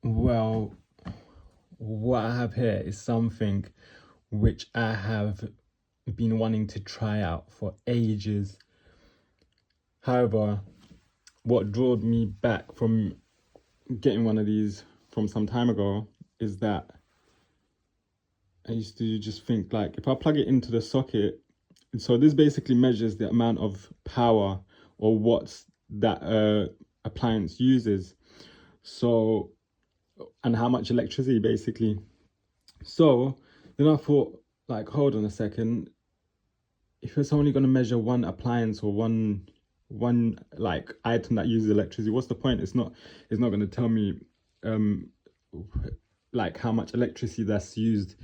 Well, what I have here is something which I have been wanting to try out for ages. However, what drove me back from getting one of these from some time ago is that I used to just think, like, if I plug it into the socket, so this basically measures the amount of power or watts that appliance uses. So, and how much electricity basically. So then I thought, like, hold on a second, if it's only going to measure one appliance or one like item that uses electricity, what's the point? It's not going to tell me um like how much electricity that's used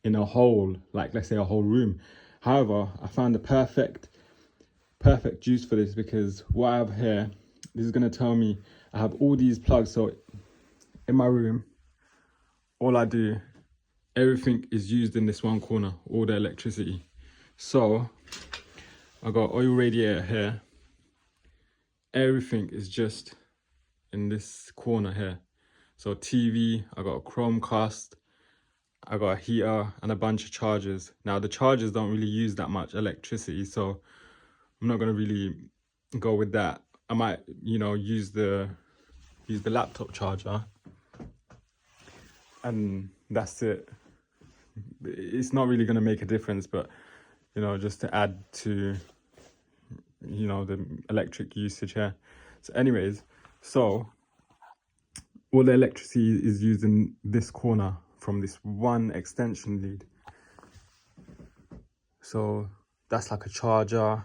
in a whole, like, let's say a whole room. However, I found the perfect juice for this, because what I have here, this is going to tell me I have all these plugs. So in my room, all I do, everything is used in this one corner, all the electricity. So I got oil radiator here, everything is just in this corner here. So TV, I got a Chromecast, I got a heater and a bunch of chargers. Now the chargers don't really use that much electricity, so I'm not gonna really go with that. I might, use the laptop charger, and that's it. It's not really gonna make a difference, but just to add to the electric usage here. So anyways, so all the electricity is used in this corner from this one extension lead. So that's like a charger,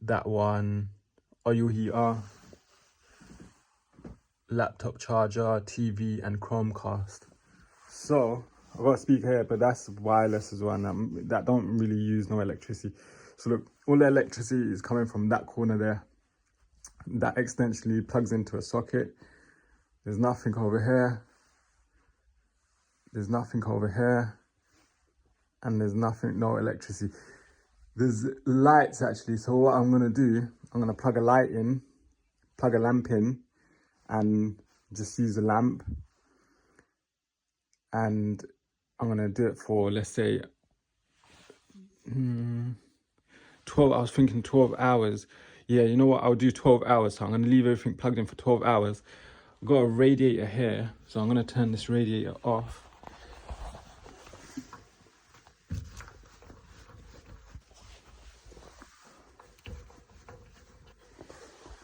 that one, oil heater, laptop charger, TV, and Chromecast. So I've got a speaker here, but that's wireless as well, and that don't really use no electricity. So look, all the electricity is coming from that corner there. That extension lead plugs into a socket. There's nothing over here. There's nothing over here. And there's nothing, no electricity. There's lights actually. So what I'm gonna do, I'm gonna plug a lamp in, and just use a lamp. And I'm gonna do it for, let's say, 12, I was thinking 12 hours. Yeah, you know what, I'll do 12 hours. So I'm gonna leave everything plugged in for 12 hours. I've got a radiator here, so I'm gonna turn this radiator off.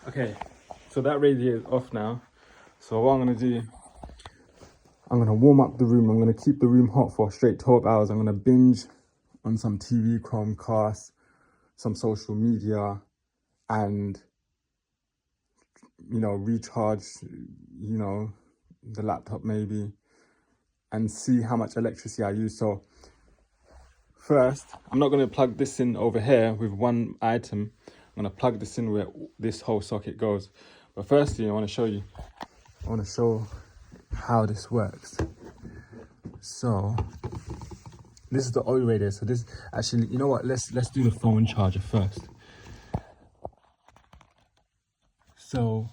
Okay, so that radiator is off now. So what I'm gonna do, I'm gonna warm up the room. I'm gonna keep the room hot for straight 12 hours. I'm gonna binge on some TV, Chromecast, some social media, and recharge, the laptop maybe, and see how much electricity I use. So first, I'm not going to plug this in over here with one item. I'm going to plug this in where this whole socket goes. But firstly, I want to show how this works. So this is the oil radiator. So this actually, you know what? Let's do the phone charger first. So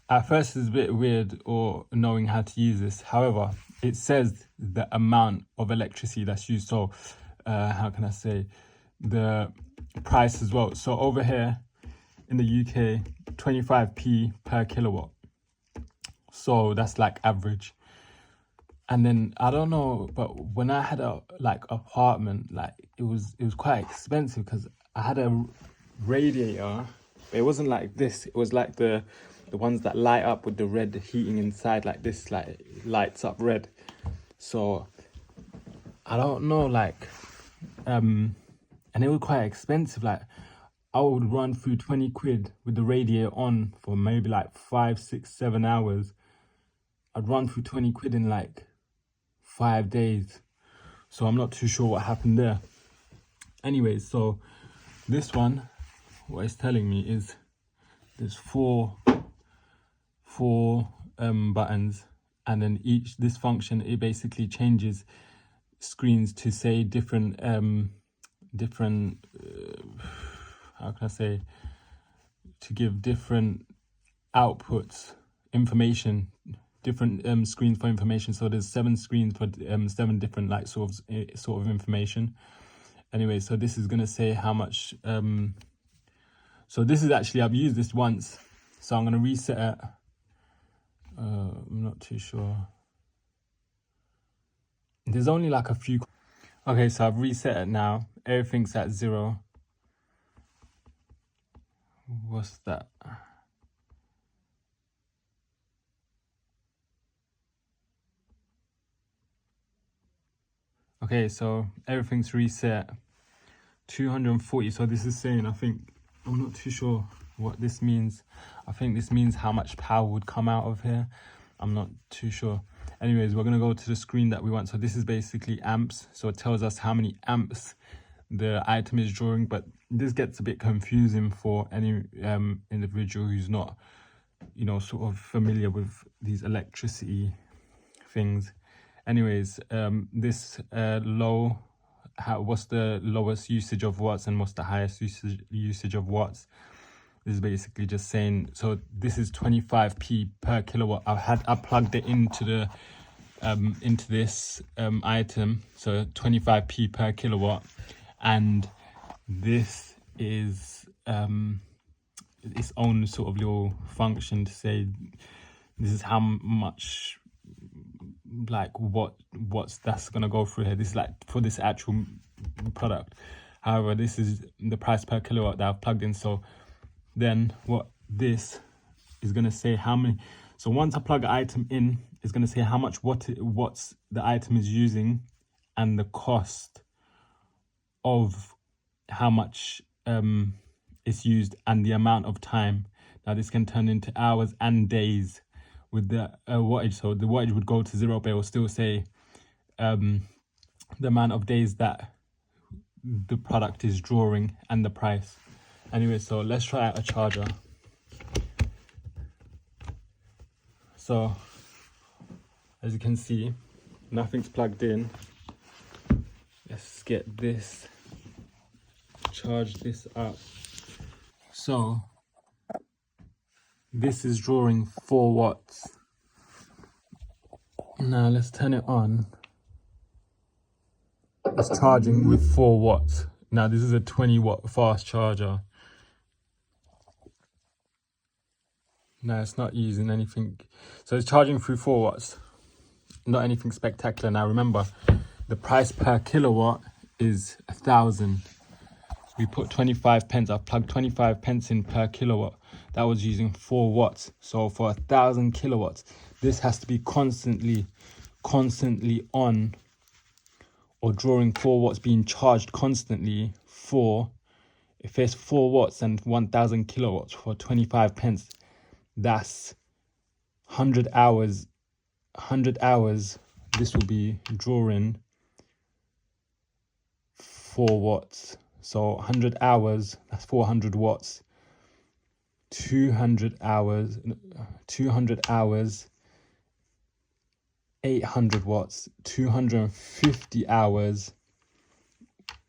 at first it's a bit weird or knowing how to use this. However, it says the amount of electricity that's used. So how can I say, the price as well. So over here in the UK, 25p per kilowatt. So that's like average. And then I don't know, but when I had a apartment, like it was quite expensive, because I had a radiator. It wasn't like this. It was like the ones that light up with the red heating inside, like this, like it lights up red. So I don't know, and it was quite expensive. Like I would run through 20 quid with the radiator on for maybe like 5, 6, 7 hours. I'd run through 20 quid in like 5 days. So I'm not too sure what happened there. Anyways, so this one, what it's telling me is there's four buttons, and then this function, it basically changes screens to say different how can I say, to give different outputs information, different screens for information. So there's 7 screens for 7 different like sort of information. Anyway, so this is gonna say how much. So this is actually, I've used this once, so I'm gonna reset it. I'm not too sure. There's only like a few. Okay, so I've reset it now. Everything's at 0. What's that? Okay, so everything's reset. 240. So this is saying, I think, I'm not too sure what this means. I think this means how much power would come out of here. I'm not too sure. Anyways, we're going to go to the screen that we want. So this is basically amps. So it tells us how many amps the item is drawing. But this gets a bit confusing for any individual who's not, you know, sort of familiar with these electricity things. Anyways, this low, what's the lowest usage of watts and what's the highest usage of watts? This is basically just saying, so this is 25p per kilowatt. I plugged it into the into this item, so 25p per kilowatt, and this is its own sort of little function to say this is how much, like what's that's gonna go through here. This is like for this actual product. However, this is the price per kilowatt that I've plugged in. So then what this is gonna say how many. So once I plug an item in, it's gonna say how much watts the item is using and the cost of how much it's used and the amount of time. Now this can turn into hours and days with the wattage. So the wattage would go to 0, but it will still say the amount of days that the product is drawing and the price. Anyway, so let's try out a charger. So as you can see, nothing's plugged in. Let's get this, charge this up. So this is drawing 4 watts. Now let's turn it on. It's charging with 4 watts. Now this is a 20-watt fast charger. No, it's not using anything. So it's charging through 4 watts. Not anything spectacular. Now remember, the price per kilowatt is 1,000. We put 25 pence. I've plugged 25 pence in per kilowatt. That was using 4 watts. So for 1,000 kilowatts, this has to be constantly on, or drawing 4 watts, being charged constantly for, if it's 4 watts and 1,000 kilowatts for 25 pence, that's 100 hours. 100 hours, this will be drawing 4 watts. So 100 hours, that's 400 watts. 200 hours, 800 watts. 250 hours,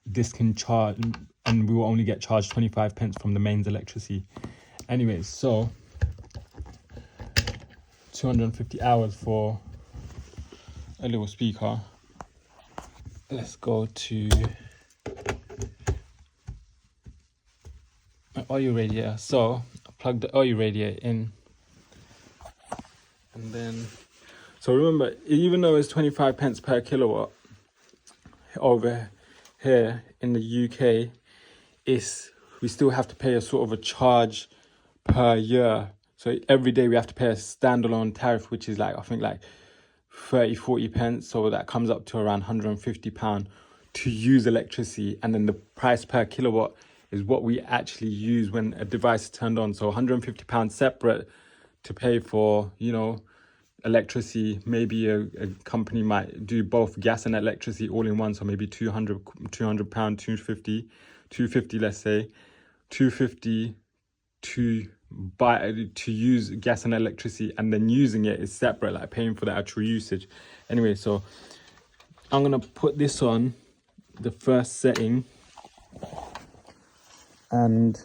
this can charge, and we will only get charged 25 pence from the mains electricity. Anyways, so 250 hours for a little speaker. Let's go to my oil radiator. So I plugged the oil radiator in, and then, so remember, even though it's 25 pence per kilowatt over here in the UK, we still have to pay a sort of a charge per year. So every day we have to pay a standalone tariff, which is like, I think like 30-40 pence. So that comes up to around £150 to use electricity. And then the price per kilowatt is what we actually use when a device is turned on. So £150 separate to pay for, you know, electricity. Maybe a company might do both gas and electricity all in one. So maybe £200, 250, let's say, 250 to use gas and electricity, and then using it is separate, like paying for the actual usage. Anyway, so I'm gonna put this on the first setting and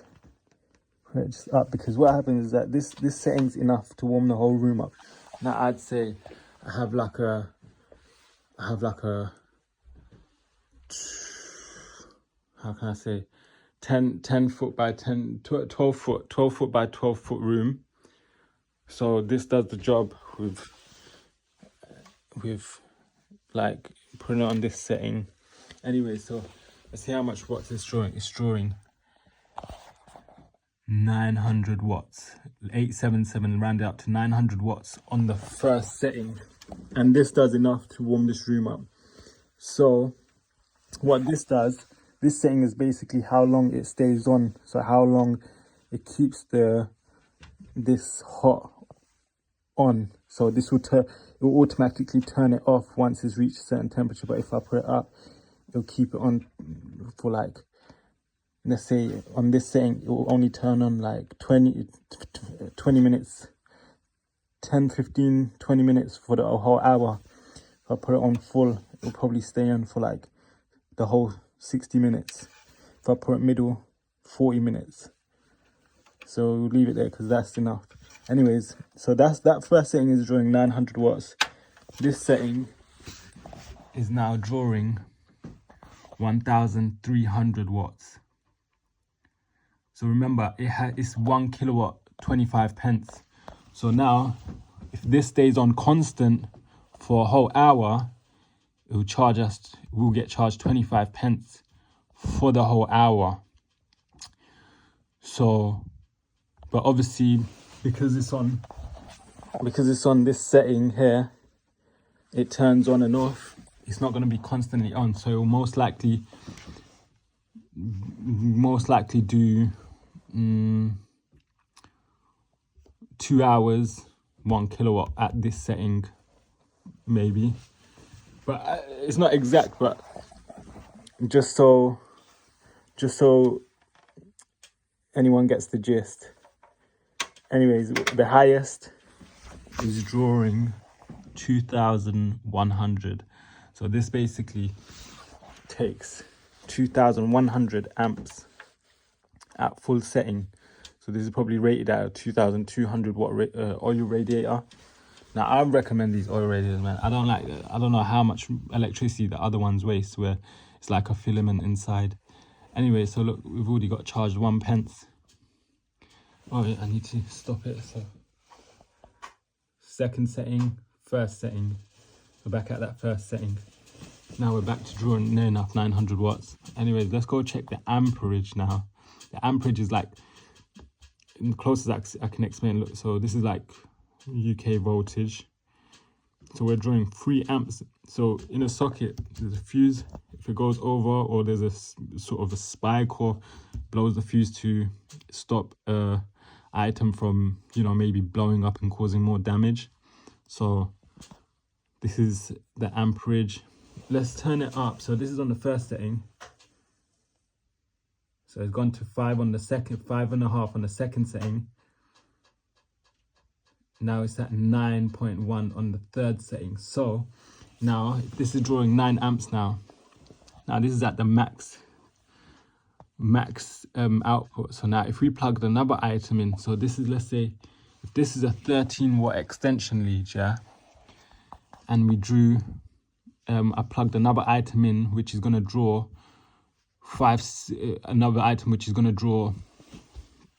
put it just up, because what happens is that this setting's enough to warm the whole room up. Now I'd say I have like a how can I say, 10 foot by 10 12 foot by 12 foot room. So this does the job with like putting it on this setting. Anyway, so let's see how much watts it's drawing. It's drawing 900 watts, 877, round it up to 900 watts on the first setting, and this does enough to warm this room up. So what this does, this setting is basically how long it stays on, so how long it keeps this hot on. So this will it will automatically turn it off once it's reached a certain temperature, but if I put it up, it'll keep it on for like, let's say on this setting it will only turn on like 20 minutes, 10 15 20 minutes for the whole hour. If I put it on full, it'll probably stay on for like the whole 60 minutes. If I put it middle, 40 minutes. So we'll leave it there because that's enough. Anyways, so that first setting is drawing 900 watts. This setting is now drawing 1300 watts. So remember, it's 1 kilowatt, 25 pence. So now, if this stays on constant for a whole hour, we'll get charged 25 pence for the whole hour. So, but obviously, because it's on this setting here, it turns on and off. It's not going to be constantly on, so it will most likely do 2 hours, 1 kilowatt at this setting, maybe. But it's not exact, but just so anyone gets the gist. Anyways, the highest is drawing 2,100. So this basically takes 2,100 amps at full setting. So this is probably rated at a 2,200 watt oil radiator. Now I recommend these oil radiators, man. I don't know how much electricity the other ones waste, where it's like a filament inside. Anyway, so look, we've already got charged 1 pence. Oh yeah, I need to stop it. So second setting, first setting. We're back at that first setting. Now we're back to drawing near enough 900 watts. Anyways, let's go check the amperage now. The amperage is like, the closest I can explain. Look, so this is like UK voltage. So we're drawing 3 amps. So in a socket, there's a fuse. If it goes over, or there's a sort of a spike or blows the fuse to stop item from, maybe blowing up and causing more damage. So this is the amperage. Let's turn it up. So this is on the first setting. So it's gone to 5 on the second, 5.5 on the second setting. Now it's at 9.1 on the third setting. So now this is drawing 9 amps now. Now this is at the max output. So now if we plugged another item in, so this is, let's say, if this is a 13 watt extension lead, yeah, and we drew, I plugged another item in, which is going to draw another item which is going to draw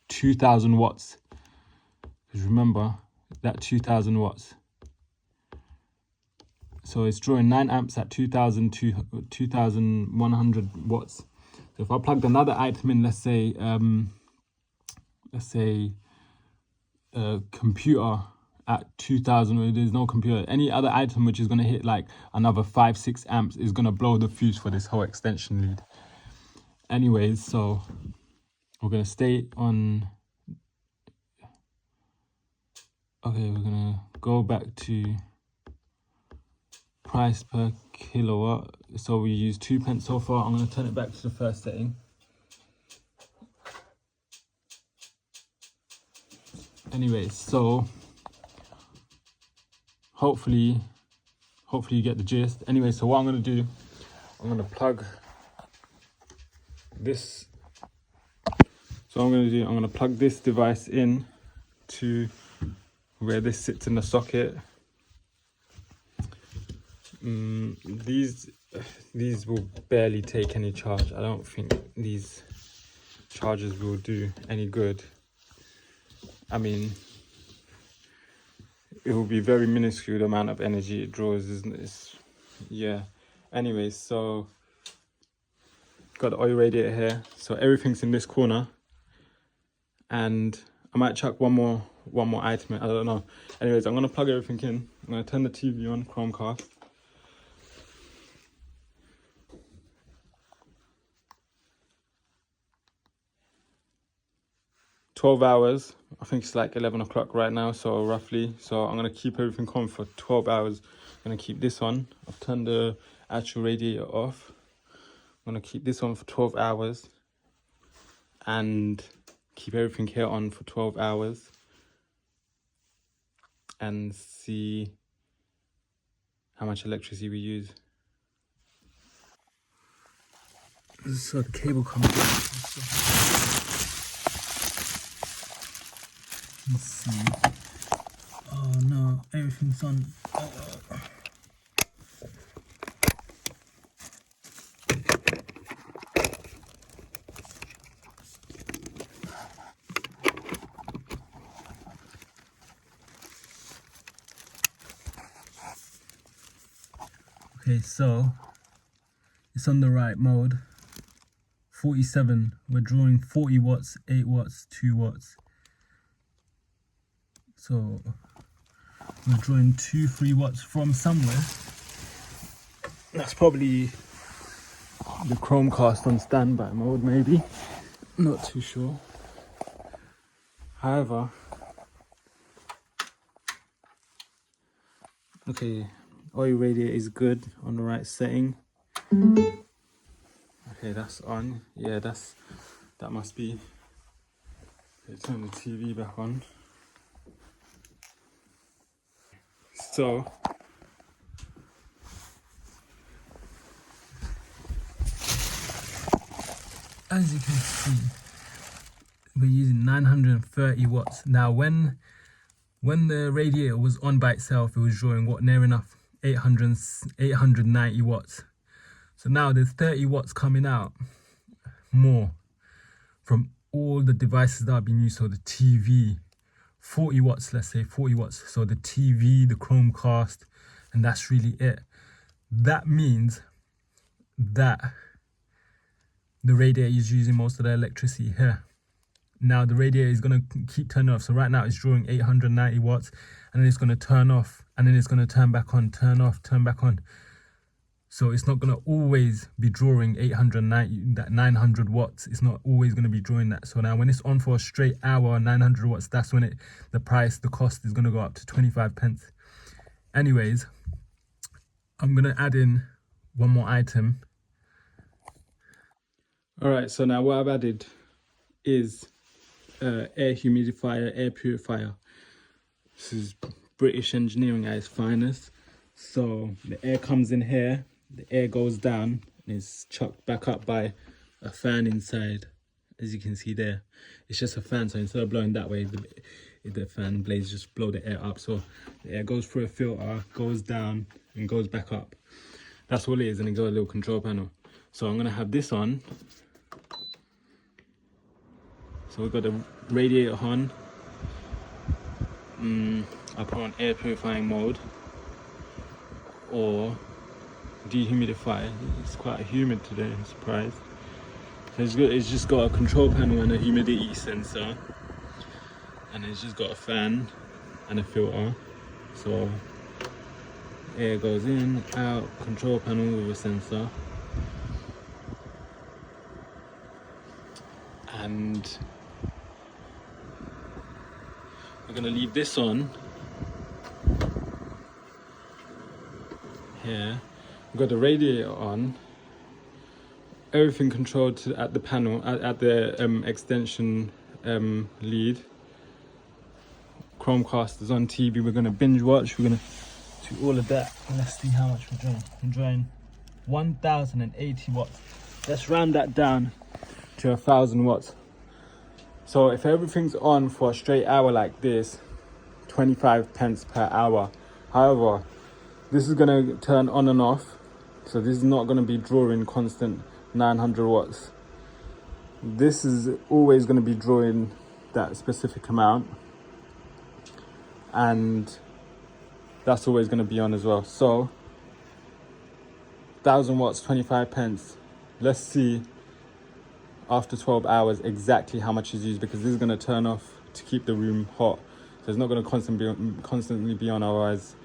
2,000 watts. Because remember, that 2,000 watts. So it's drawing 9 amps at 2,100 watts. So if I plugged another item in, let's say a computer at 2,000, there's no computer, any other item which is going to hit like another 5-6 amps is going to blow the fuse for this whole extension lead. Anyways, so we're going to stay on. Okay, we're going to go back to price per kilowatt. So we used 2 pence so far. I'm going to turn it back to the first setting. Anyways, so hopefully you get the gist. Anyway, so what I'm going to do, I'm going to plug this. So So I'm going to plug this device in to where this sits in the socket. These will barely take any charge. I don't think these chargers will do any good. I mean, it will be very minuscule the amount of energy it draws, isn't it? Yeah. Anyways, so got the oil radiator here. So everything's in this corner, and I might chuck one more item in. I don't know. Anyways, I'm gonna plug everything in. I'm gonna turn the TV on, Chromecast. $12 hours. I think it's like 11 o'clock right now, so roughly. So I'm gonna keep everything on for 12 hours. I'm gonna keep this on. I've turned the actual radiator off. I'm gonna keep this on for 12 hours and keep everything here on for 12 hours and see how much electricity we use. So the cable comes out. Let's see. Oh no, everything's on. Okay, so it's on the right mode. 47. We're drawing 40 watts, 8 watts, 2 watts. So we're drawing 2-3 watts from somewhere. That's probably the Chromecast on standby mode, maybe. Not too sure. However, okay, oil radiator is good on the right setting. Okay, that's on. Yeah, that must be. Okay, turn the TV back on. So as you can see, we're using 930 watts. Now when the radiator was on by itself, it was drawing what, near enough 890 watts. So now there's 30 watts coming out more from all the devices that are being used. So the TV, 40 watts, let's say 40 watts. So the TV, the Chromecast, and that's really it. That means that the radiator is using most of the electricity here. Now the radiator is going to keep turning off. So right now it's drawing 890 watts, and then it's going to turn off, and then it's going to turn back on, turn off, turn back on. So it's not going to always be drawing 890, that 900 watts. It's not always going to be drawing that. So now when it's on for a straight hour, 900 watts, that's when the cost is going to go up to 25 pence. Anyways, I'm going to add in one more item. All right, so now what I've added is air humidifier, air purifier. This is British engineering at its finest. So the air comes in here, the air goes down and is chucked back up by a fan inside. As you can see there, it's just a fan. So instead of blowing that way, the fan blades just blow the air up. So the air goes through a filter, goes down and goes back up. That's all it is, and it's got a little control panel. So I'm gonna have this on. So we've got the radiator on. I put on air purifying mode or dehumidify. It's quite humid today, I'm surprised. So it's just got a control panel and a humidity sensor, and it's just got a fan and a filter. So air goes in, out, control panel with a sensor, and we're gonna leave this on here. We've got the radiator on, everything controlled at the panel, at the extension lead. Chromecast is on TV. We're gonna binge watch. We're gonna do all of that. Let's see how much we're drawing. We're drawing 1080 watts. Let's round that down to 1000 watts. So if everything's on for a straight hour like this, 25 pence per hour. However, this is gonna turn on and off. So this is not gonna be drawing constant 900 watts. This is always gonna be drawing that specific amount. And that's always gonna be on as well. So 1000 watts, 25 pence. Let's see after 12 hours exactly how much is used, because this is going to turn off to keep the room hot. So it's not going to constantly be on, otherwise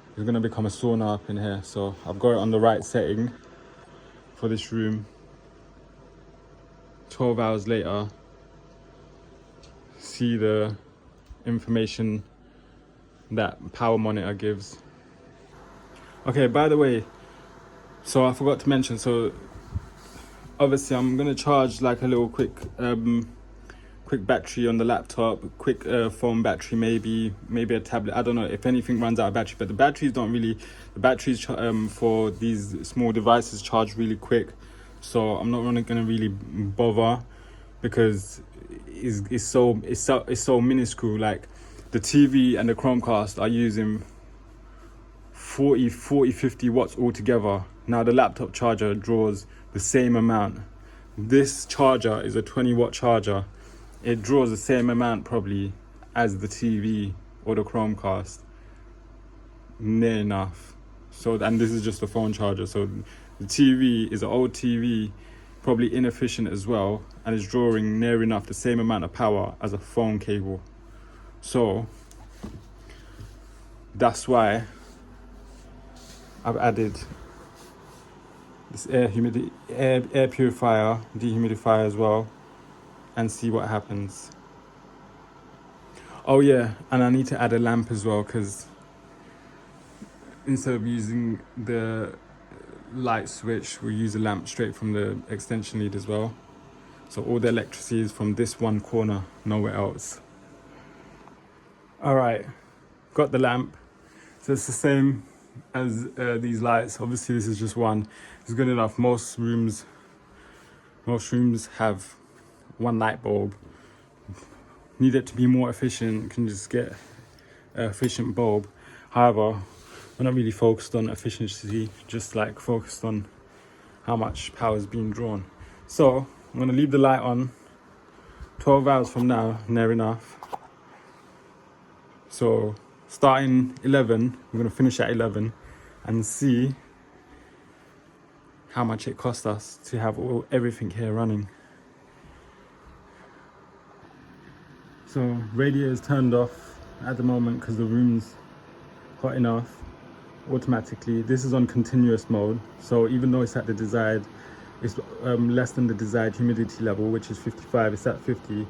it's going to become a sauna up in here. So I've got it on the right setting for this room. 12 hours later, see the information that power monitor gives. Okay, by the way, so I forgot to mention, so obviously I'm gonna charge like a little quick battery on the laptop, quick phone battery, maybe a tablet. I don't know if anything runs out of battery, but the batteries for these small devices charge really quick, so I'm not gonna really bother, because it's so minuscule. Like the TV and the Chromecast are using 50 watts altogether. Now the laptop charger draws the same amount. This charger is a 20 watt charger. It draws the same amount probably as the TV or the Chromecast, near enough. So, and this is just a phone charger. So the TV is an old TV, probably inefficient as well, and it's drawing near enough the same amount of power as a phone cable. So that's why I've added this air purifier, dehumidifier as well, and see what happens. Oh yeah, and I need to add a lamp as well, because instead of using the light switch, we use a lamp straight from the extension lead as well. So all the electricity is from this one corner, nowhere else. All right, got the lamp. So it's the same as these lights. Obviously this is just one. It's good enough. Most rooms have one light bulb. Need it to be more efficient, you can just get an efficient bulb. However, we're not really focused on efficiency, just like focused on how much power is being drawn. So I'm going to leave the light on 12 hours from now, near enough. So starting 11, we're going to finish at 11 and see how much it cost us to have everything here running. So radiator is turned off at the moment because the room's hot enough automatically. This is on continuous mode, so even though it's at the desired, it's less than the desired humidity level, which is 55, it's at 50,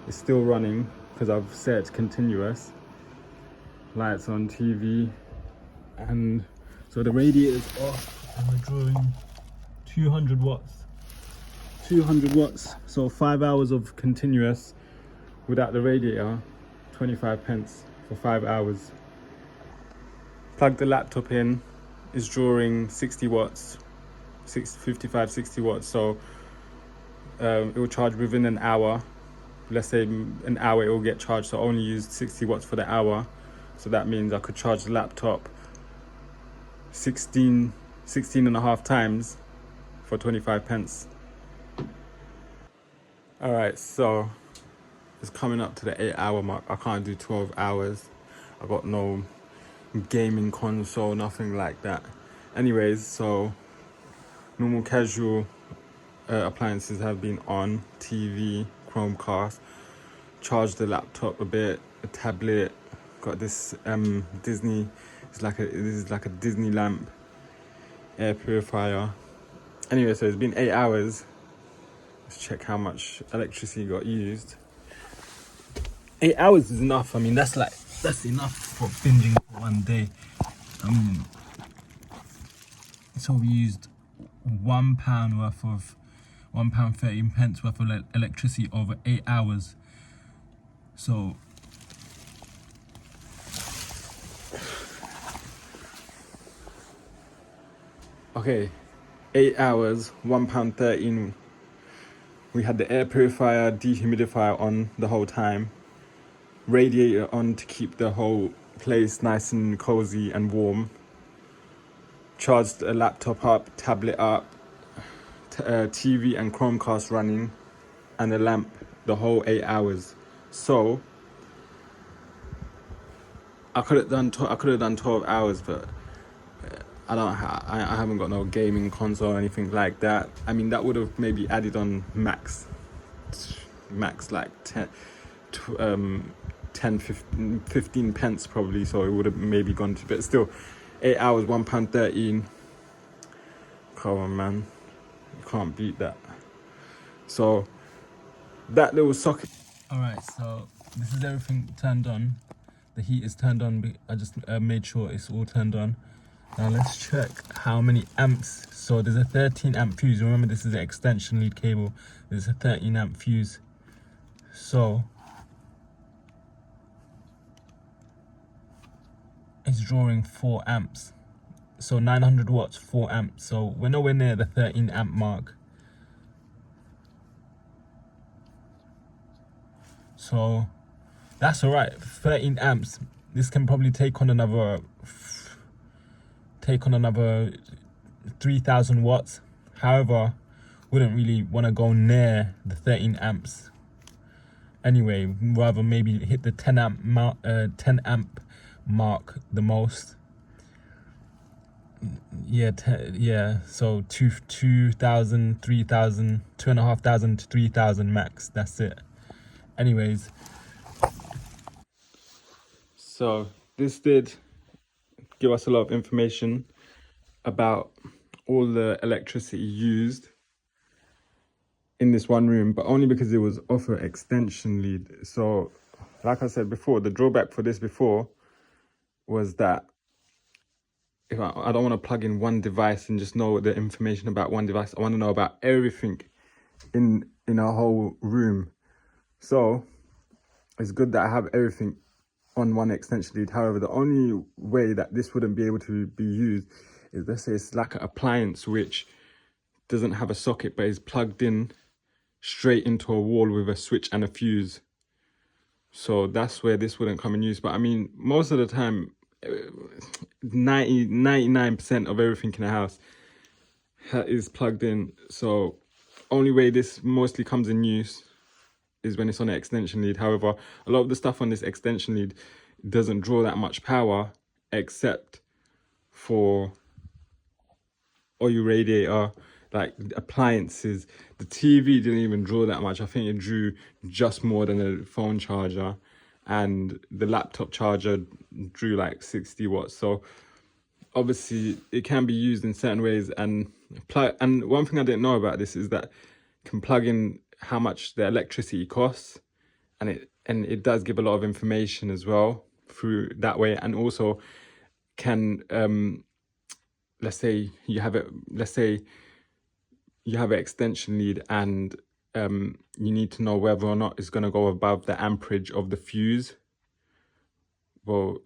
it's still running because I've set continuous. Lights on, TV, and so the radiator is off and we're drawing 200 watts. 200 watts, so 5 hours of continuous without the radiator, 25 pence for 5 hours. Plug the laptop in, is drawing 60 watts, 55, 60 watts, so it will charge within an hour. Let's say an hour it will get charged, so I only used 60 watts for the hour. So that means I could charge the laptop 16 and a half times for 25 pence. All right, so it's coming up to the 8-hour mark. I can't do 12 hours. I got no gaming console, nothing like that. Anyways, so normal casual appliances have been on, TV, Chromecast, charged the laptop a bit, a tablet, got this Disney, this is like a Disney lamp, air purifier. Anyway, so it's been 8 hours. Let's check how much electricity got used. 8 hours is enough. I mean, that's enough for binging for one day. I mean, so we used £1 worth of £1.13 worth of electricity over 8 hours. So okay, 8 hours, £1.13 We had the air purifier, dehumidifier on the whole time, radiator on to keep the whole place nice and cozy and warm. Charged a laptop up, tablet up, TV and Chromecast running, and a lamp the whole 8 hours. So I could have done 12 hours, but I haven't got no gaming console or anything like that. I mean, that would have maybe added on max like 10 15 pence probably, so it would have maybe gone to, but still 8 hours, £1.13. Come on, man, you can't beat that. So that little socket. All right, so this is everything turned on. The heat is turned on. I just made sure it's all turned on. Now let's check how many amps. So there's a 13 amp fuse. Remember, this is an extension lead cable. There's a 13 amp fuse. So it's drawing 4 amps. So 900 watts, 4 amps. So we're nowhere near the 13 amp mark. So that's all right. 13 amps. This can probably take on another 3,000 watts. However, wouldn't really want to go near the 13 amps. Anyway, rather maybe hit the 10 amp mark the most. Yeah. So 2,000, 3,000, 2,500 to 3,000 max. That's it. Anyways, so this did give us a lot of information about all the electricity used in this one room, but only because it was off an extension lead. So like I said before, the drawback for this before was that if I don't want to plug in one device and just know the information about one device. I want to know about everything in a whole room. So it's good that I have everything on one extension lead. However, the only way that this wouldn't be able to be used is, let's say it's like an appliance which doesn't have a socket but is plugged in straight into a wall with a switch and a fuse. So that's where this wouldn't come in use. But I mean, most of the time, 99% of everything in a house is plugged in. So only way this mostly comes in use is when it's on an extension lead. However, a lot of the stuff on this extension lead doesn't draw that much power, except for oil radiator, like appliances. The TV didn't even draw that much. I think it drew just more than a phone charger, and the laptop charger drew like 60 watts. So obviously it can be used in certain ways. And one thing I didn't know about this is that you can plug in how much the electricity costs, and it does give a lot of information as well through that way. And also can let's say you have an extension lead, and you need to know whether or not it's going to go above the amperage of the fuse. Well,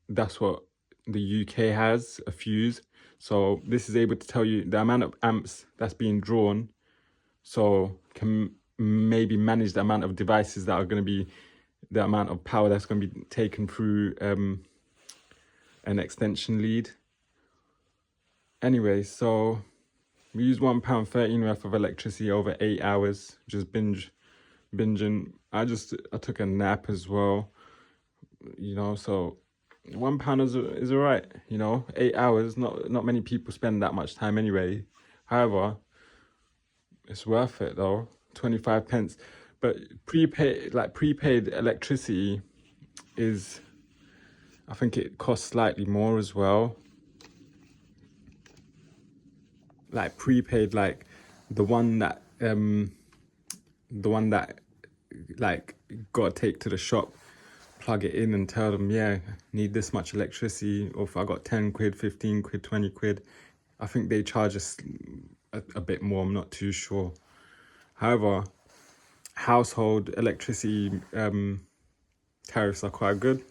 that's what the UK has, a fuse. So this is able to tell you the amount of amps that's being drawn, so can maybe manage the amount of devices that are going to be, the amount of power that's going to be taken through an extension lead. Anyway, so we used £1.13 worth of electricity over 8 hours, just binging. I took a nap as well, you know, so £1 is all right, you know. 8 hours, not many people spend that much time anyway. However, it's worth it though. 25 pence. But prepaid electricity is, I think it costs slightly more as well. Like prepaid, like the one that like gotta take to the shop, plug it in and tell them, yeah, need this much electricity, or if I got 10 quid, 15 quid, 20 quid, I think they charge us a bit more, I'm not too sure. However, household electricity tariffs are quite good.